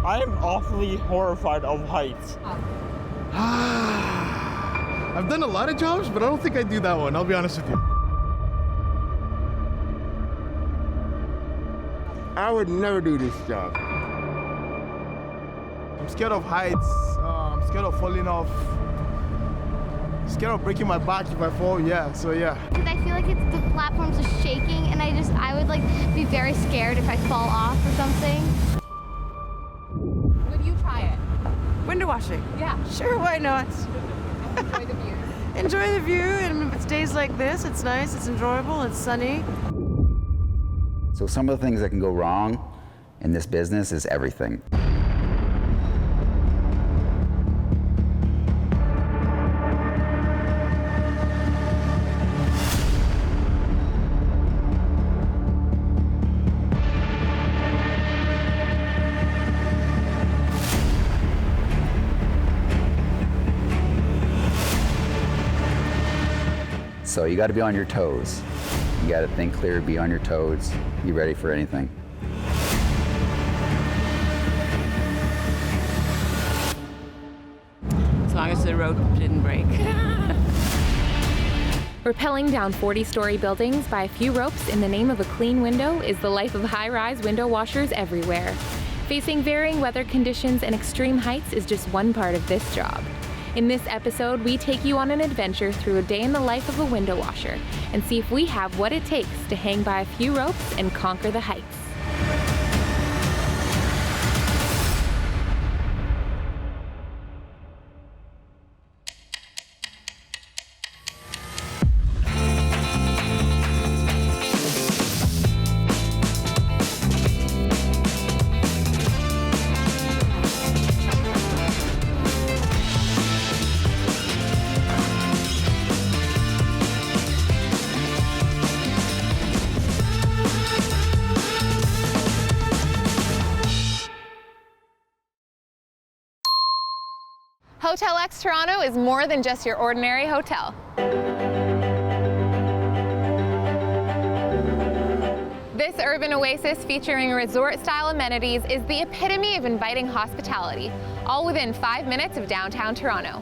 I am awfully horrified of heights. I've done a lot of jobs, but I don't think I'd do that one, I'll be honest with you. I would never do this job. I'm scared of heights, I'm scared of falling off. Scared of breaking my back if I fall, yeah, so yeah. I feel like the platforms are shaking, and I would like be very scared if I fall off or something. Would you try it? Window washing? Yeah. Sure, why not? Enjoy the view. Enjoy the view, and if it's days like this, it's nice, it's enjoyable, it's sunny. So some of the things that can go wrong in this business is everything. So you got to be on your toes. You got to think clear, be on your toes, be ready for anything. As long as the road didn't break. Rappelling down 40-story buildings by a few ropes in the name of a clean window is the life of high-rise window washers everywhere. Facing varying weather conditions and extreme heights is just one part of this job. In this episode, we take you on an adventure through a day in the life of a window washer and see if we have what it takes to hang by a few ropes and conquer the heights. Hotel X Toronto is more than just your ordinary hotel. This urban oasis featuring resort-style amenities is the epitome of inviting hospitality, all within 5 minutes of downtown Toronto.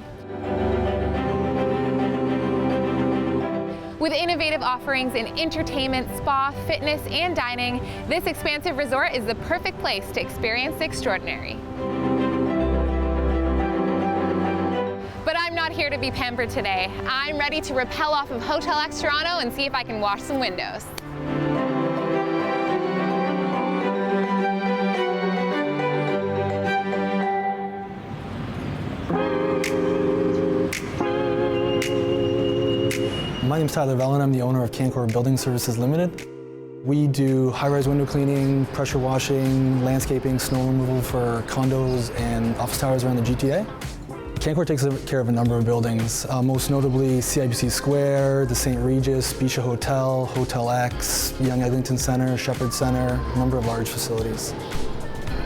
With innovative offerings in entertainment, spa, fitness, and dining, this expansive resort is the perfect place to experience the extraordinary. But I'm not here to be pampered today. I'm ready to rappel off of Hotel X Toronto and see if I can wash some windows. My name's Tyler Vellon. I'm the owner of Cancore Building Services Limited. We do high-rise window cleaning, pressure washing, landscaping, snow removal for condos and office towers around the GTA. Cancore takes care of a number of buildings, most notably CIBC Square, the St. Regis, Bisha Hotel, Hotel X, Young Eglinton Center, Shepherd Center, a number of large facilities.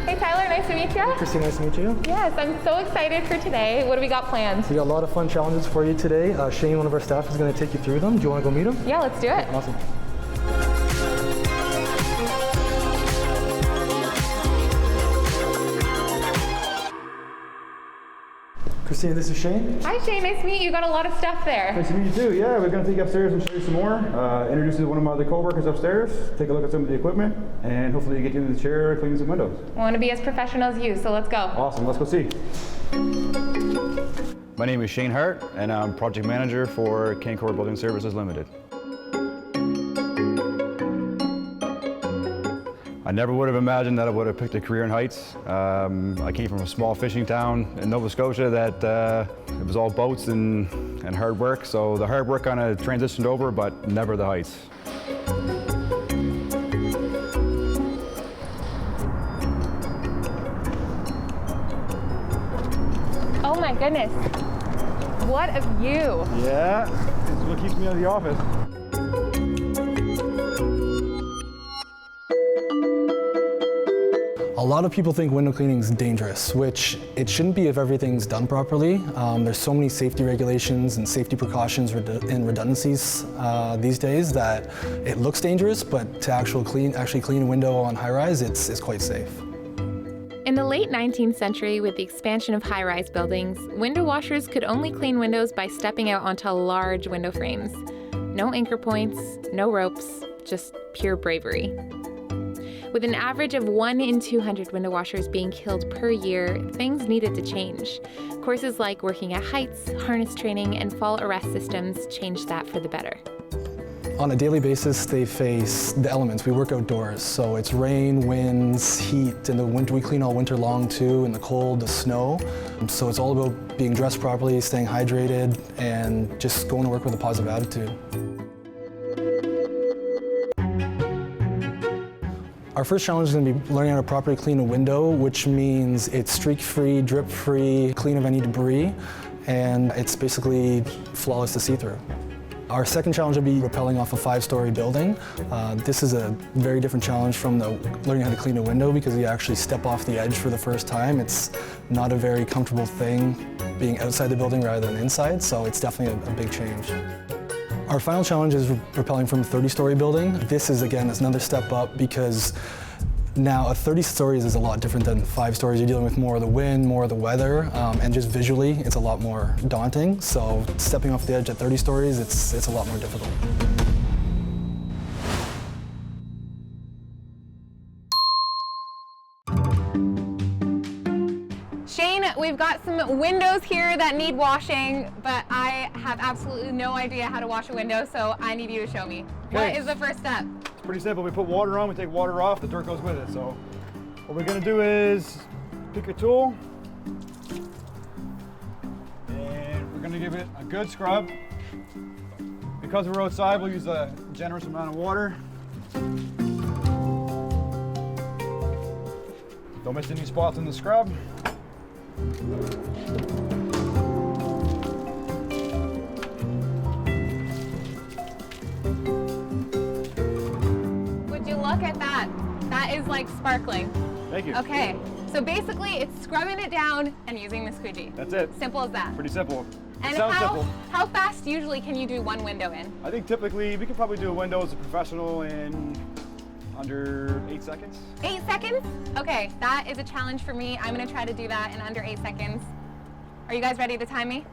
Hey Tyler, nice to meet you. Christina, nice to meet you. Yes, I'm so excited for today. What do we got planned? We got a lot of fun challenges for you today. Shane, one of our staff, is going to take you through them. Do you want to go meet him? Yeah, let's do it. Awesome. Christina, this is Shane. Hi Shane, nice to meet you. You got a lot of stuff there. Nice to meet you too. Yeah, we're going to take you upstairs and show you some more. Introduce you to one of my other co-workers upstairs. Take a look at some of the equipment, and hopefully get you in the chair cleaning some windows. I want to be as professional as you, so let's go. Awesome. Let's go see. My name is Shane Hart, and I'm project manager for Cancore Building Services Limited. I never would have imagined that I would have picked a career in heights. I came from a small fishing town in Nova Scotia that it was all boats and hard work. So the hard work kind of transitioned over, but never the heights. Oh my goodness. What a view. Yeah, this is what keeps me out of the office. A lot of people think window cleaning is dangerous, which it shouldn't be if everything's done properly. There's so many safety regulations and safety precautions and redundancies these days that it looks dangerous, but to actually clean a window on high-rise, it's quite safe. In the late 19th century, with the expansion of high-rise buildings, window washers could only clean windows by stepping out onto large window frames. No anchor points, no ropes, just pure bravery. With an average of 1 in 200 window washers being killed per year, things needed to change. Courses like working at heights, harness training, and fall arrest systems changed that for the better. On a daily basis, they face the elements. We work outdoors, so it's rain, winds, heat. In the winter, we clean all winter long too, in the cold, the snow. So it's all about being dressed properly, staying hydrated, and just going to work with a positive attitude. Our first challenge is going to be learning how to properly clean a window, which means it's streak-free, drip-free, clean of any debris, and it's basically flawless to see through. Our second challenge will be rappelling off a 5-story building. This is a very different challenge from learning how to clean a window because you actually step off the edge for the first time. It's not a very comfortable thing being outside the building rather than inside, so it's definitely a big change. Our final challenge is rappelling from a 30-story building. This is, again, another step up because now a 30 stories is a lot different than 5 stories. You're dealing with more of the wind, more of the weather, and just visually, it's a lot more daunting. So stepping off the edge at 30 stories, it's a lot more difficult. Shane, we've got some windows here that need washing, but I have absolutely no idea how to wash a window, so I need you to show me. Okay. What is the first step? It's pretty simple. We put water on, we take water off, the dirt goes with it. So what we're gonna do is pick a tool, and we're gonna give it a good scrub. Because we're outside, we'll use a generous amount of water. Don't miss any spots in the scrub. Would you look at that? That is like sparkling. Thank you. Okay, so basically it's scrubbing it down and using the squeegee. That's it. Simple as that. Pretty simple. And Sounds simple. how fast usually can you do one window in? I think typically we can probably do a window as a professional in under 8 seconds. 8 seconds? Okay, that is a challenge for me. I'm gonna try to do that in under 8 seconds. Are you guys ready to time me?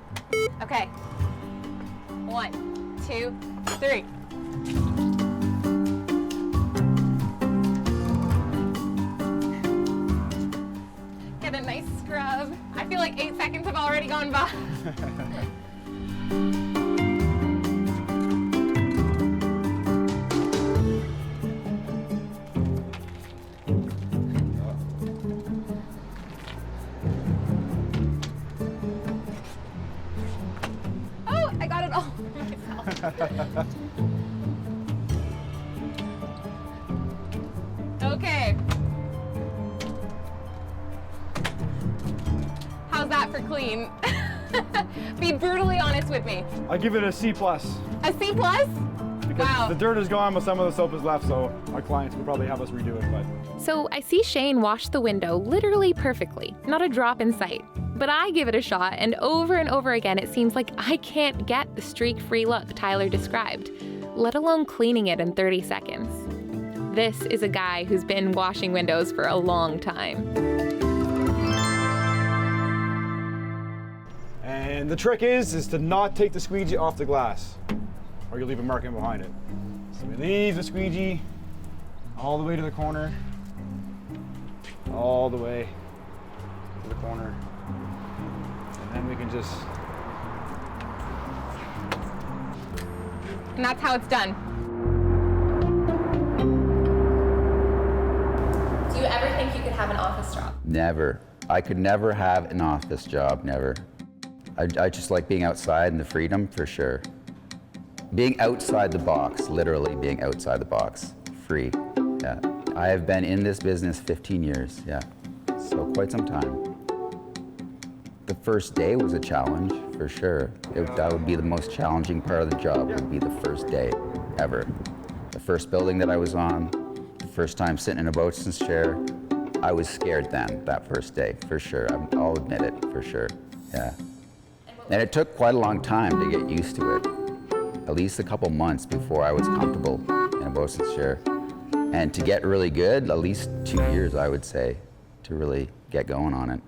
Okay. 1, 2, 3. Get a nice scrub. I feel like 8 seconds have already gone by. Oh, I got it all myself. Okay. How's that for clean? Be brutally honest with me. I give it a C+. A C+? Because Wow. the dirt is gone, but some of the soap is left, so our clients will probably have us redo it. But So I see Shane wash the window literally perfectly, not a drop in sight. But I give it a shot, and over again it seems like I can't get the streak-free look Tyler described, let alone cleaning it in 30 seconds. This is a guy who's been washing windows for a long time. And the trick is to not take the squeegee off the glass, or you'll leave a marking behind it. So we leave the squeegee all the way to the corner, all the way to the corner, and then we can just... And that's how it's done. Do you ever think you could have an office job? Never. I could never have an office job, never. I just like being outside and the freedom, for sure. Being outside the box, literally being outside the box, free, yeah. I have been in this business 15 years, yeah, so quite some time. The first day was a challenge, for sure. That would be the most challenging part of the job, would be the first day, ever. The first building that I was on, the first time sitting in a Bosun's chair, I was scared then, that first day, for sure. I'll admit it, for sure, yeah. And it took quite a long time to get used to it. At least a couple months before I was comfortable in a Bosun's chair. And to get really good, at least 2 years, I would say, really get going on it.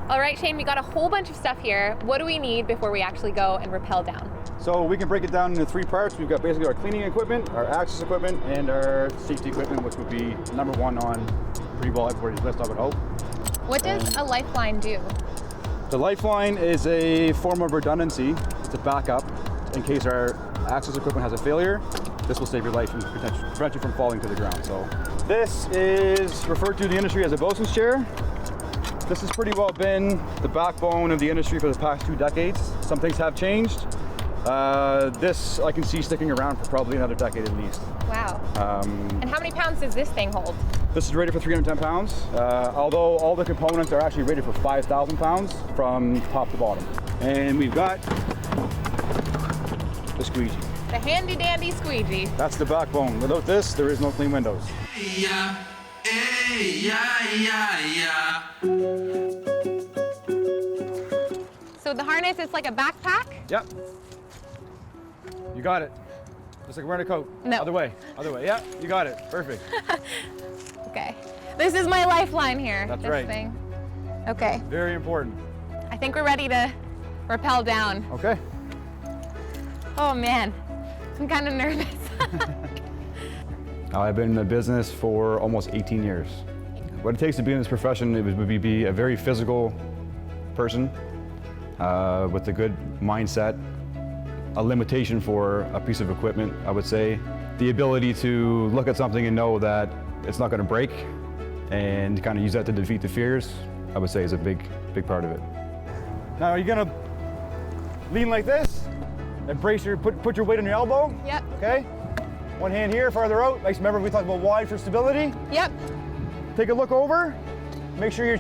All right, Shane, we got a whole bunch of stuff here. What do we need before we actually go and rappel down? So we can break it down into 3 parts. We've got basically our cleaning equipment, our access equipment, and our safety equipment, which would be number 1 on pretty well everybody's list, I would hope. What does a lifeline do? The lifeline is a form of redundancy. It's a backup in case our access equipment has a failure. This will save your life and prevent you from falling to the ground. So this is referred to in the industry as a bosun's chair. This has pretty well been the backbone of the industry for the past 2 decades. Some things have changed. This I can see sticking around for probably another decade at least. Wow. And how many pounds does this thing hold? This is rated for 310 pounds, although all the components are actually rated for 5,000 pounds from top to bottom. And we've got the squeegee. The handy dandy squeegee. That's the backbone. Without this, there is no clean windows. So the harness is like a backpack? Yep. You got it. Just like wearing a coat. No. Other way. Yeah, you got it. Perfect. Okay. This is my lifeline here. That's this right. Thing. Okay. Very important. I think we're ready to rappel down. Okay. Oh man, I'm kind of nervous. I've been in the business for almost 18 years. What it takes to be in this profession would be a very physical person with a good mindset, a limitation for a piece of equipment, I would say. The ability to look at something and know that it's not going to break and kind of use that to defeat the fears, I would say is a big part of it. Now, are you going to lean like this and put your weight on your elbow? Yep. Okay. One hand here, farther out. Like, remember we talked about wide for stability? Yep. Take a look over. Make sure your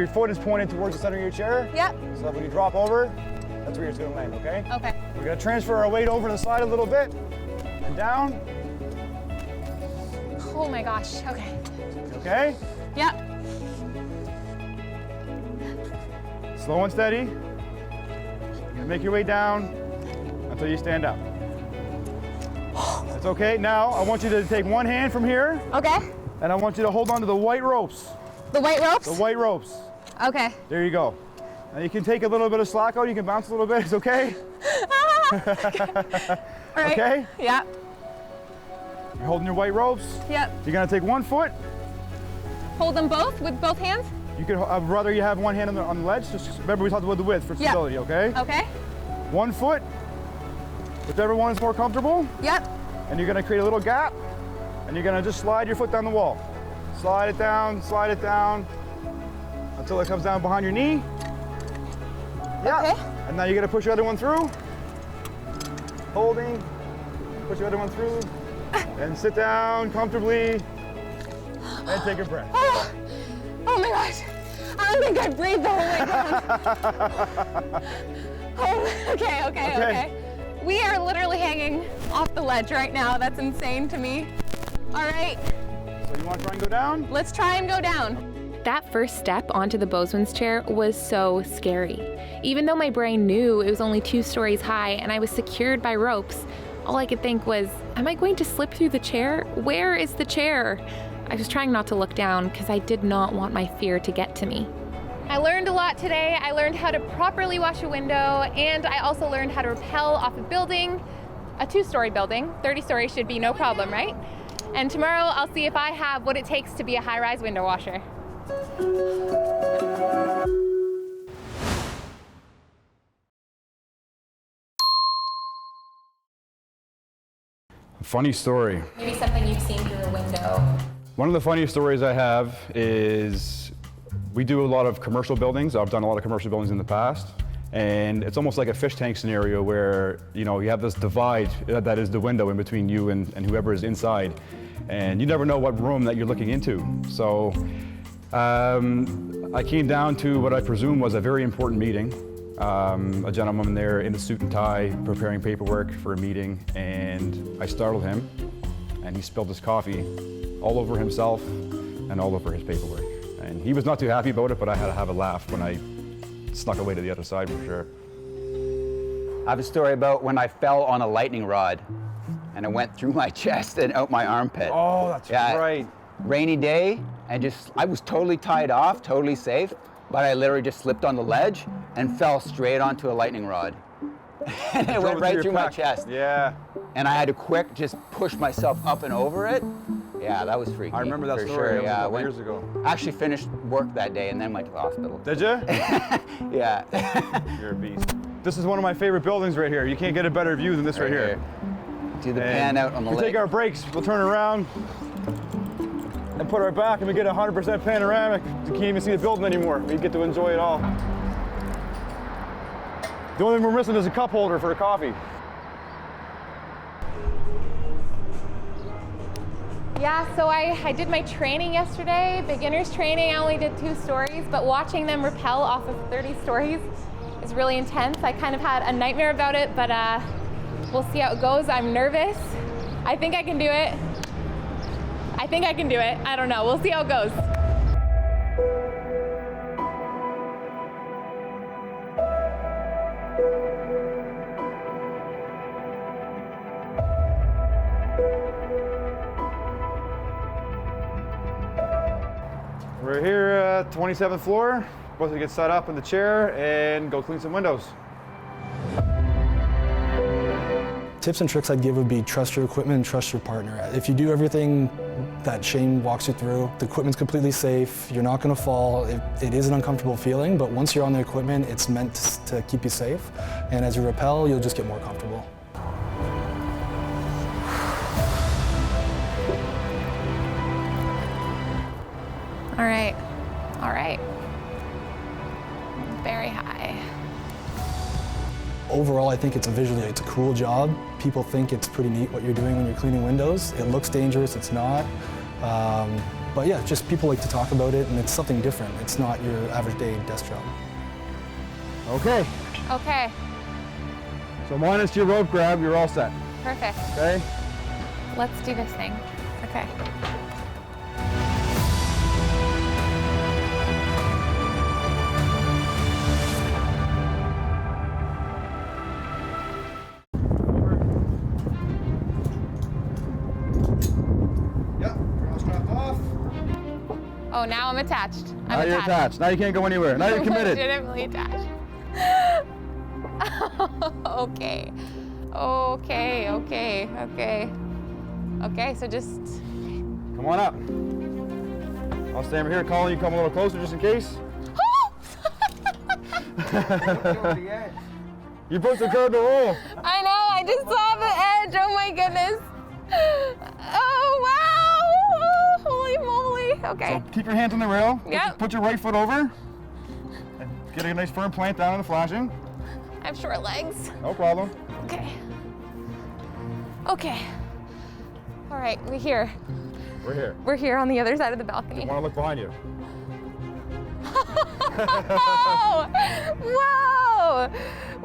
foot is pointed towards the center of your chair. Yep. So that when you drop over, that's where you're just gonna land, okay? Okay. We're gonna transfer our weight over to the side a little bit and down. Oh my gosh, okay. Okay? Yep. Slow and steady. You're gonna make your way down until you stand up. That's okay. Now, I want you to take one hand from here. Okay. And I want you to hold on to the white ropes. The white ropes? The white ropes. Okay. There you go. Now you can take a little bit of slack out. You can bounce a little bit. It's okay. Okay. All right. Okay? Yeah. You're holding your white ropes. Yep. You're gonna take one foot. Hold them both with both hands? You could, I'd rather you have one hand on the ledge. Just remember we talked about the width for stability, okay? Okay. One foot, whichever one is more comfortable. Yep. And you're gonna create a little gap, and you're gonna just slide your foot down the wall. Slide it down, until it comes down behind your knee. Yeah. Okay. And now you're gonna push your other one through. Holding, push your other one through, and sit down comfortably, and take a breath. Oh my gosh. I don't think I breathed the whole way down. Oh, okay. We are literally hanging off the ledge right now. That's insane to me. All right. So you want to try and go down? Let's try and go down. That first step onto the bosun's chair was so scary. Even though my brain knew it was only 2 stories high and I was secured by ropes, all I could think was, am I going to slip through the chair? Where is the chair? I was trying not to look down because I did not want my fear to get to me. I learned a lot today. I learned how to properly wash a window, and I also learned how to rappel off a building, a 2-story building. 30 stories should be no problem, right? And tomorrow I'll see if I have what it takes to be a high-rise window washer. Funny story. Maybe something you've seen through a window. One of the funniest stories I have is we do a lot of commercial buildings. I've done a lot of commercial buildings in the past. And it's almost like a fish tank scenario where, you know, you have this divide that is the window in between you and whoever is inside. And you never know what room that you're looking into. So I came down to what I presume was a very important meeting. A gentleman there in a suit and tie preparing paperwork for a meeting, and I startled him, and he spilled his coffee all over himself and all over his paperwork. And he was not too happy about it, but I had to have a laugh when I snuck away to the other side for sure. I have a story about when I fell on a lightning rod and it went through my chest and out my armpit. Oh, that's right. Rainy day, and I was totally tied off, totally safe, but I literally just slipped on the ledge and fell straight onto a lightning rod. And it went right through my chest. Yeah. And I had to just push myself up and over it. Yeah, that was freaky. I remember that for story. Sure. Yeah, years ago. Actually finished work that day and then went to the hospital. Did you? Yeah. You're a beast. This is one of my favorite buildings right here. You can't get a better view than this right here. Do the pan out on the lake. We take our breaks, we'll turn around and put our back and we get 100% panoramic. You can't even see the building anymore. We get to enjoy it all. The only thing we're missing is a cup holder for a coffee. Yeah, so I did my training yesterday, beginner's training. I only did 2 stories, but watching them rappel off of 30 stories is really intense. I kind of had a nightmare about it, but we'll see how it goes. I'm nervous. I think I can do it. I don't know. We'll see how it goes. We're here at 27th floor. Supposed to get set up in the chair and go clean some windows. Tips and tricks I'd give would be trust your equipment and trust your partner. If you do everything that Shane walks you through, the equipment's completely safe, you're not gonna fall. It is an uncomfortable feeling, but once you're on the equipment, it's meant to keep you safe. And as you rappel, you'll just get more comfortable. All right. Very high. Overall, I think it's a cool job. People think it's pretty neat what you're doing when you're cleaning windows. It looks dangerous, it's not. But yeah, just people like to talk about it, and it's something different. It's not your average day desk job. Okay. Okay, So minus your rope grab, you're all set. perfect. Okay? Let's do this thing. Okay. Oh, now I'm attached. Now you're attached. Now you can't go anywhere. Now you're committed. Legitimately attached. Okay. Okay, so just... Come on up. I'll stand over here calling you, come a little closer just in case. You pushed the curb to roll. I know, I just saw the edge. Oh my goodness. Oh, wow. Holy moly. Okay. So keep your hands on the rail. Yep. Put your right foot over. And get a nice firm plant down on the flashing. I have short legs. No problem. Okay. Okay. All right, we're here. We're here. We're here on the other side of the balcony. I want to look behind you. Whoa!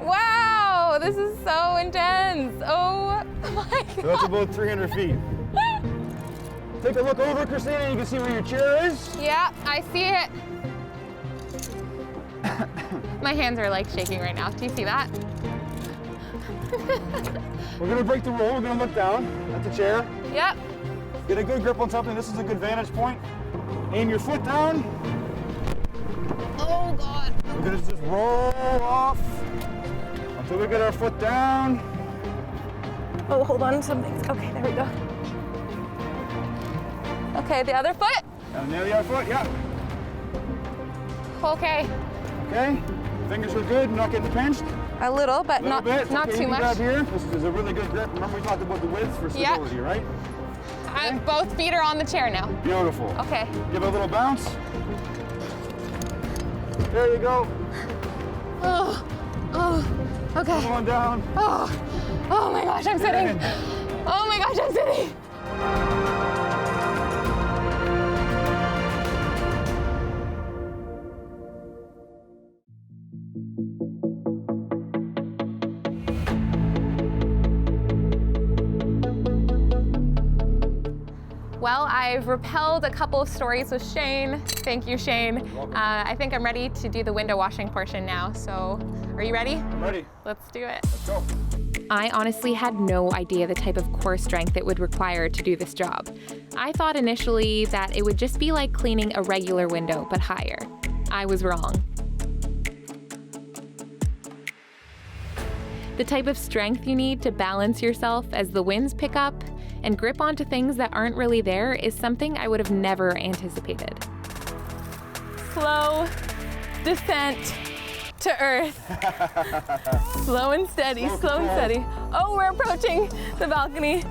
Wow! This is so intense. Oh my God. So that's about 300 feet. Take a look over, Christina. You can see where your chair is. Yeah, I see it. My hands are like shaking right now. Do you see that? We're going to break the roll. We're going to look down at the chair. Yep. Get a good grip on something. This is a good vantage point. Aim your foot down. Oh God. We're going to just roll off until we get our foot down. Oh, hold on to something. Okay, there we go. Okay, the other foot. And the other foot, yeah. Okay. Okay. Fingers are good. Not getting pinched. A little, but A little not bit. not Okay, too you can much. grab here. This is a really good grip. Remember we talked about the width for stability, right? Both feet are on the chair now. Beautiful. Okay. Give it a little bounce. There you go. Oh, okay. Come on down. Oh my gosh, I'm sitting. Oh my gosh, I'm sitting. Well, I've rappelled a couple of stories with Shane. Thank you, Shane. I think I'm ready to do the window washing portion now. So, are you ready? I'm ready. Let's do it. Let's go. I honestly had no idea the type of core strength it would require to do this job. I thought initially that it would just be like cleaning a regular window, but higher. I was wrong. The type of strength you need to balance yourself as the winds pick up and grip onto things that aren't really there is something I would have never anticipated. Slow descent to earth. Slow and steady, slow and steady. Oh, we're approaching the balcony.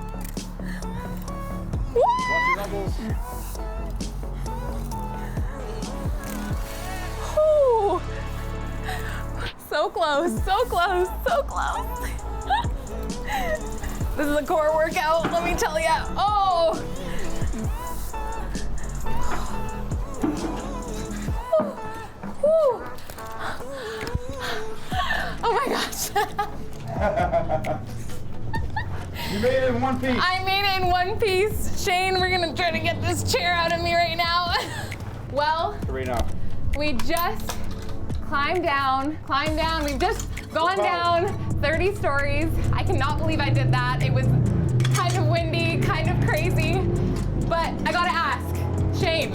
Woo! So close, so close, so close. This is a core workout, let me tell ya. Oh! Woo. Oh my gosh. You made it in one piece. I made it in one piece. Shane, we're gonna try to get this chair out of me right now. Well, we just climbed down. We've just gone down 30 stories. I cannot believe I did that. It was kind of windy, kind of crazy. But I gotta ask, Shane,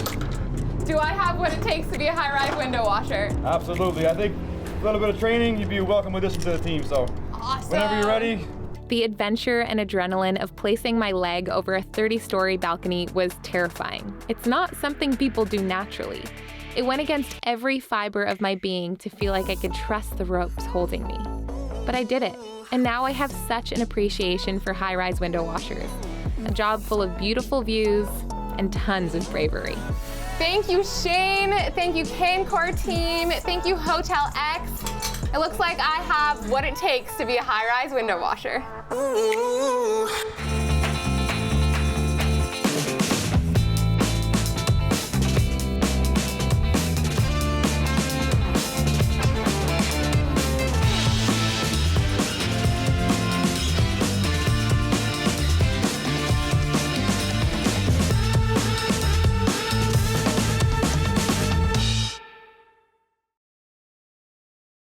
do I have what it takes to be a high-rise window washer? Absolutely. I think a little bit of training, you'd be welcome addition to the team. So Awesome. Whenever you're ready. The adventure and adrenaline of placing my leg over a 30-story balcony was terrifying. It's not something people do naturally. It went against every fiber of my being to feel like I could trust the ropes holding me. But I did it, and now I have such an appreciation for high-rise window washers. A job full of beautiful views and tons of bravery. Thank you, Shane. Thank you, Cancore team. Thank you, Hotel X. It looks like I have what it takes to be a high-rise window washer. Ooh.